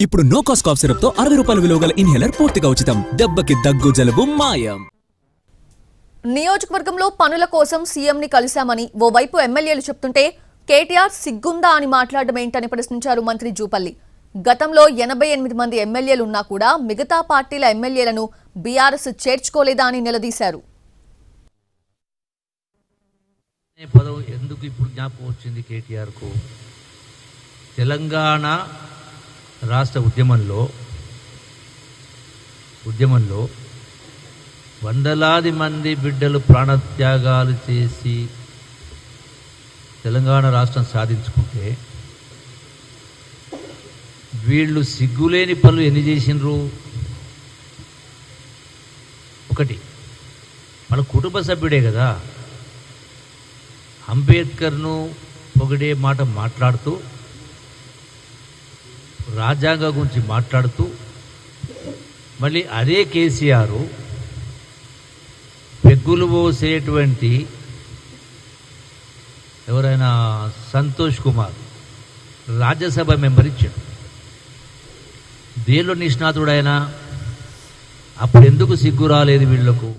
ఇప్పుడు no cost cough syrup తో 60 రూపాయల విలువ గల ఇన్హేలర్ పూర్తిగా ఉచితం. దెబ్బకి దగ్గు జలుబు మాయం. నియోజకవర్గంలో పనుల కోసం సీఎంని కలిశామని ఓవైపు ఎమ్మెల్యేలు చెప్తుంటే కేటీఆర్ సిగ్గుందా అని మాట్లాడడం ఏంటని ప్రశ్నించారు మంత్రి జూపల్లి. గతంలో 88 మంది ఎమ్మెల్యేలు ఉన్నా కూడా మిగతా పార్టీల ఎమ్మెల్యేలను బీఆర్ఎస్ చేర్చుకోలేదా అని నిలదీశారు. ఎందుకు ఇప్పుడు జ్ఞాపకం వచ్చింది కేటీఆర్ కు? తెలంగాణ రాష్ట్ర ఉద్యమంలో వందలాది మంది బిడ్డలు ప్రాణత్యాగాలు చేసి తెలంగాణ రాష్ట్రం సాధించుకుంటే వీళ్ళు సిగ్గులేని పనులు ఎన్ని చేసినరు? ఒకటి, మన కుటుంబ సభ్యుడే కదా, అంబేద్కర్ను పొగిడే మాట మాట్లాడుతూ, రాజ్యాంగం గురించి మాట్లాడుతూ, మళ్ళీ అదే కేసీఆర్ పెగ్గులు పోసేటువంటి ఎవరైనా సంతోష్ కుమార్ రాజ్యసభ మెంబర్ ఇచ్చాడు. దేనిలో నిష్ణాతుడైనా అప్పుడు ఎందుకు సిగ్గు రాలేదు వీళ్లకు?